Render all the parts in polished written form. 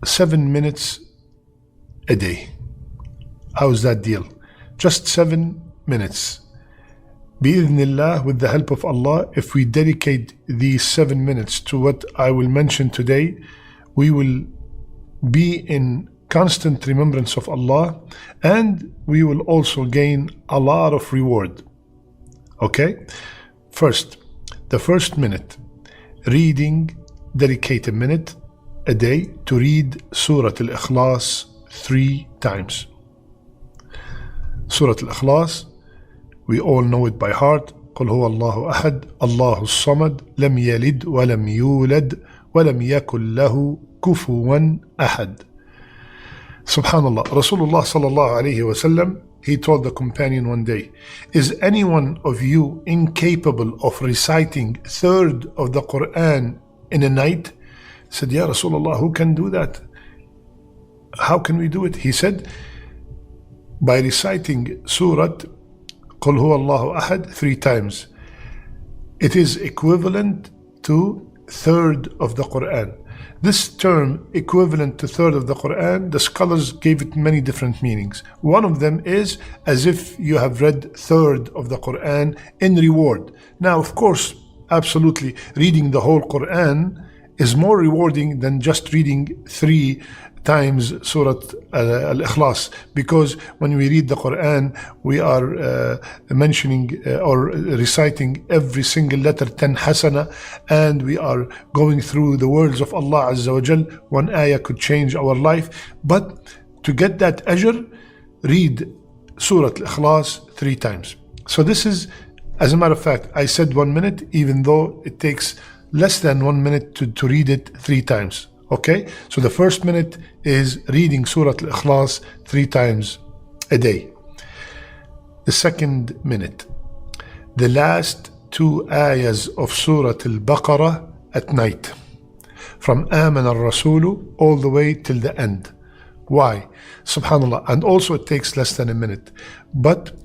7 minutes a day. How's that deal? Just 7 minutes. Bi-idhnillah, with the help of Allah, if we dedicate these 7 minutes to what I will mention today, we will be in constant remembrance of Allah, and we will also gain a lot of reward. Okay? First, the first minute, dedicate a minute a day to read Surah Al-Ikhlas 3 times. Surah Al-Ikhlas, we all know it by heart. قل هو الله أحد الله الصمد لم يلد ولم يولد ولم يكن له كفوا أحد. Subhanallah, Rasulullah sallallahu alayhi wasallam, he told the companion one day, is any one of you incapable of reciting a third of the Quran in a night? He said, Ya Rasulullah, who can do that? How can we do it? He said, by reciting Surah قل هو الله أحد 3 times. It is equivalent to third of the Quran. This term, equivalent to third of the Quran, the scholars gave it many different meanings. One of them is as if you have read third of the Quran in reward. Now, of course, absolutely, reading the whole Quran is more rewarding than just reading 3 times Surah Al-Ikhlas, because when we read the Quran, we are mentioning or reciting every single letter 10 hasana, and we are going through the words of Allah Azza wa Jal. One ayah could change our life, but to get that ajr, read Surah Al-Ikhlas 3 times. So this is, as a matter of fact, I said 1 minute, even though it takes less than 1 minute to read it 3 times. Okay, so the first minute is reading Surah Al-Ikhlas 3 times a day. The second minute, the last 2 ayahs of Surah Al-Baqarah at night, from Aman al-Rasulu all the way till the end. Why? Subhanallah. And also it takes less than a minute. But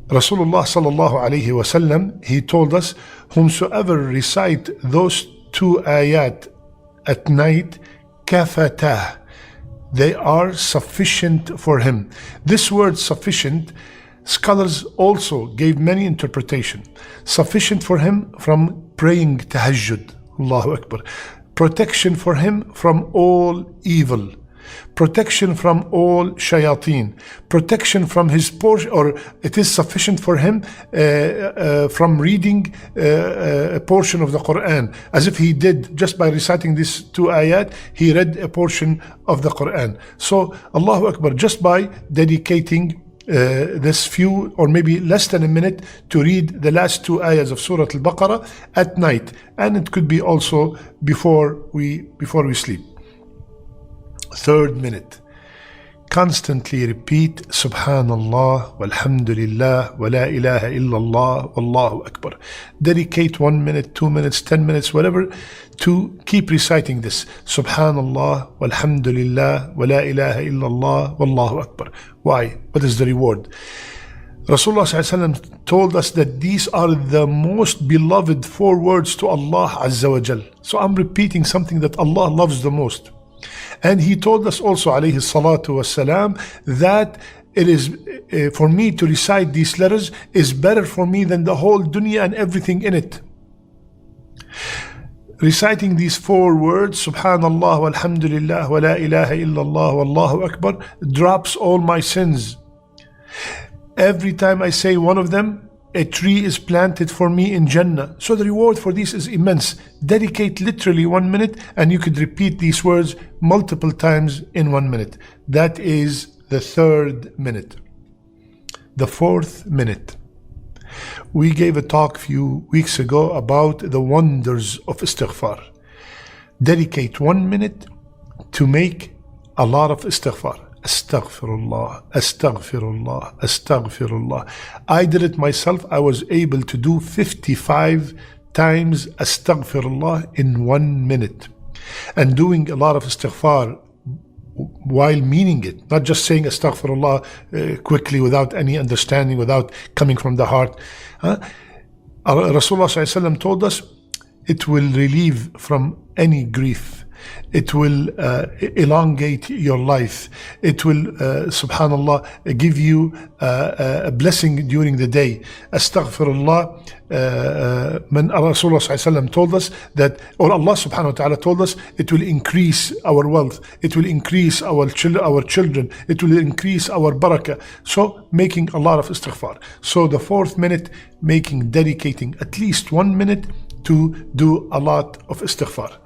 Rasulullah sallallahu alayhi wasallam, he told us, whomsoever recite those 2 ayat at night, kafatah, they are sufficient for him. This word sufficient, scholars also gave many interpretation. Sufficient for him from praying tahajjud, Allahu Akbar. Protection for him from all evil. Protection from all shayateen, protection from his portion, or it is sufficient for him from reading a portion of the Quran, as if he did just by reciting these 2 ayat, he read a portion of the Quran. So Allahu Akbar, just by dedicating this few or maybe less than a minute to read the last 2 ayahs of Surah Al-Baqarah at night, and it could be also before we sleep. Third minute, constantly repeat Subhanallah, walhamdulillah, wa la ilaha illallah, wallahu akbar. Dedicate 1 minute, 2 minutes, 10 minutes, whatever, to keep reciting this Subhanallah, walhamdulillah, wa la ilaha illallah, wallahu akbar. Why? What is the reward? Rasulullah ﷺ told us that these are the most beloved 4 words to Allah Azza wa Jal. So I'm repeating something that Allah loves the most. And he told us also, alayhi salatu wassalam, that it is for me to recite these letters is better for me than the whole dunya and everything in it. Reciting these 4 words, Subhanallah, walhamdulillah, wa la ilaha illallah, wallahu akbar, drops all my sins. Every time I say one of them, a tree is planted for me in Jannah. So the reward for this is immense. Dedicate literally 1 minute and you could repeat these words multiple times in 1 minute. That is the 3rd minute. The 4th minute. We gave a talk a few weeks ago about the wonders of istighfar. Dedicate 1 minute to make a lot of istighfar. Astaghfirullah, astaghfirullah, astaghfirullah. I did it myself. I was able to do 55 times astaghfirullah in 1 minute. And doing a lot of istighfar while meaning it, not just saying astaghfirullah quickly without any understanding, without coming from the heart. Rasulullah ﷺ told us it will relieve from any grief. It will elongate your life. It will, subhanallah, give you a blessing during the day. Astaghfirullah. When Rasulullah ﷺ told us that, or Allah subhanahu wa ta'ala told us, it will increase our wealth, it will increase our children, it will increase our barakah. So making a lot of istighfar. So the fourth minute, dedicating at least 1 minute to do a lot of istighfar.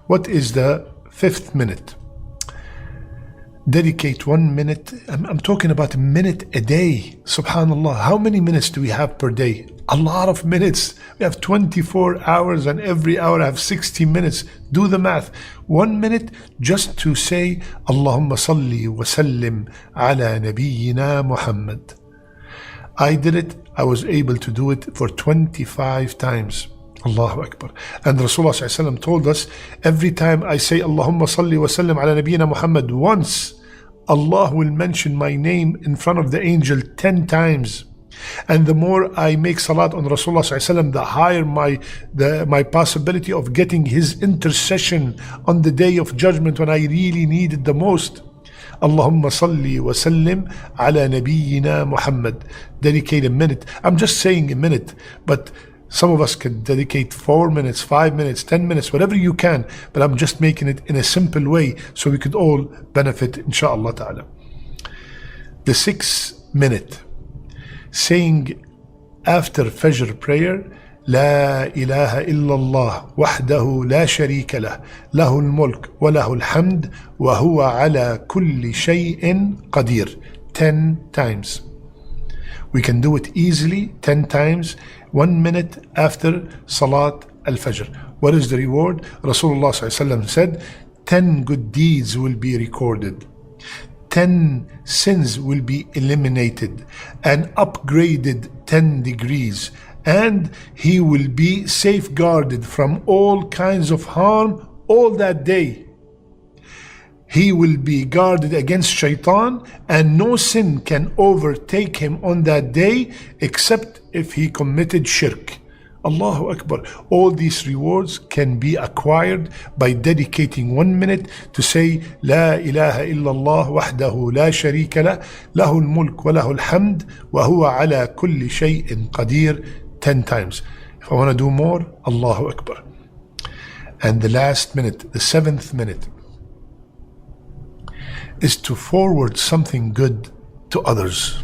What is the fifth minute? Dedicate 1 minute. I'm talking about a minute a day. Subhanallah. How many minutes do we have per day? A lot of minutes. We have 24 hours and every hour I have 60 minutes. Do the math. 1 minute just to say Allahumma salli wa sallim ala nabiyyina Mohamad. I did it. I was able to do it for 25 times. Allahu Akbar. And Rasulullah ﷺ told us, every time I say Allahumma salli wa sallim ala nabiyyina Muhammad once, Allah will mention my name in front of the angel 10 times. And the more I make salat on Rasulullah ﷺ, the higher my possibility of getting his intercession on the day of judgment when I really need it the most. Allahumma salli wa sallim ala nabiyyina Muhammad. Dedicate a minute. I'm just saying a minute, but some of us can dedicate 4 minutes, 5 minutes, 10 minutes, whatever you can, but I'm just making it in a simple way so we could all benefit, inshaAllah ta'ala. The 6th minute, saying after Fajr prayer, لا إله إلا الله وحده لا شريك له له الملك وله الحمد وهو على كل شيء قدير. 10 times. We can do it easily 10 times, 1 minute after Salat al-Fajr. What is the reward? Rasulullah ﷺ said, 10 good deeds will be recorded. 10 sins will be eliminated and upgraded 10 degrees. And he will be safeguarded from all kinds of harm all that day. He will be guarded against shaitan, and no sin can overtake him on that day except if he committed shirk. Allahu Akbar. All these rewards can be acquired by dedicating 1 minute to say La ilaha illallah wahdahu la sharika lah, lahul mulk wa lahul hamd wa huwa ala kulli shay'in qadir 10 times. If I want to do more, Allahu Akbar. And the last minute, the 7th minute, is to forward something good to others.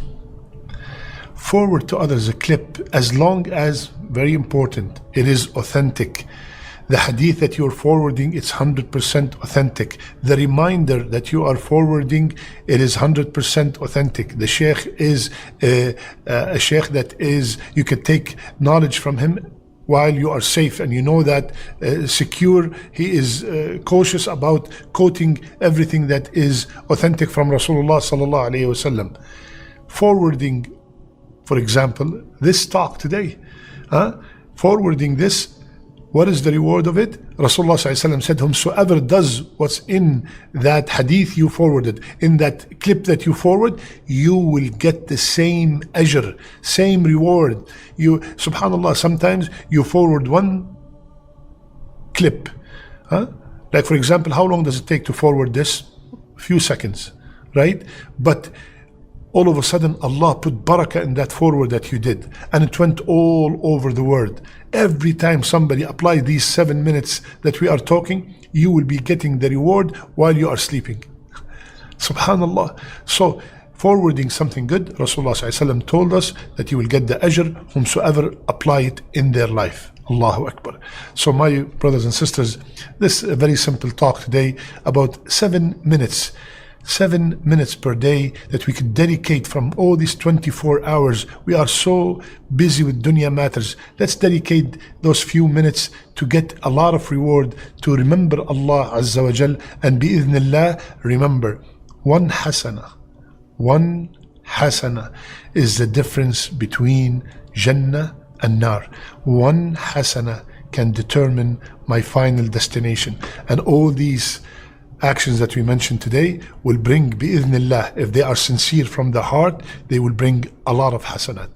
Forward to others a clip, as long as, very important, it is authentic. The hadith that you're forwarding, it's 100% authentic. The reminder that you are forwarding, it is 100% authentic. The sheikh is a sheikh that is, you can take knowledge from him while you are safe and you know that secure. He is cautious about quoting everything that is authentic from Rasulullah sallallahu alaihi wasallam. Forwarding, for example, this talk today, forwarding this, what is the reward of it? Rasulullah ﷺ said, whomsoever does what's in that hadith you forwarded, in that clip that you forward, you will get the same ajr, same reward. You, subhanallah, sometimes you forward one clip. Like for example, how long does it take to forward this? A few seconds, right? But all of a sudden, Allah put barakah in that forward that you did, and it went all over the world. Every time somebody applies these 7 minutes that we are talking, you will be getting the reward while you are sleeping. Subhanallah. So, forwarding something good, Rasulullah ﷺ told us that you will get the ajr whomsoever apply it in their life. Allahu Akbar. So my brothers and sisters, this is a very simple talk today about 7 minutes. 7 minutes per day that we could dedicate from all these 24 hours. We are so busy with dunya matters. Let's dedicate those few minutes to get a lot of reward, to remember Allah Azza wa Jal, and bi'idhnillah, remember, one hasana is the difference between Jannah and Nar. One hasana can determine my final destination. And all these actions that we mentioned today will bring, bi'idhnillah, if they are sincere from the heart, they will bring a lot of hasanat.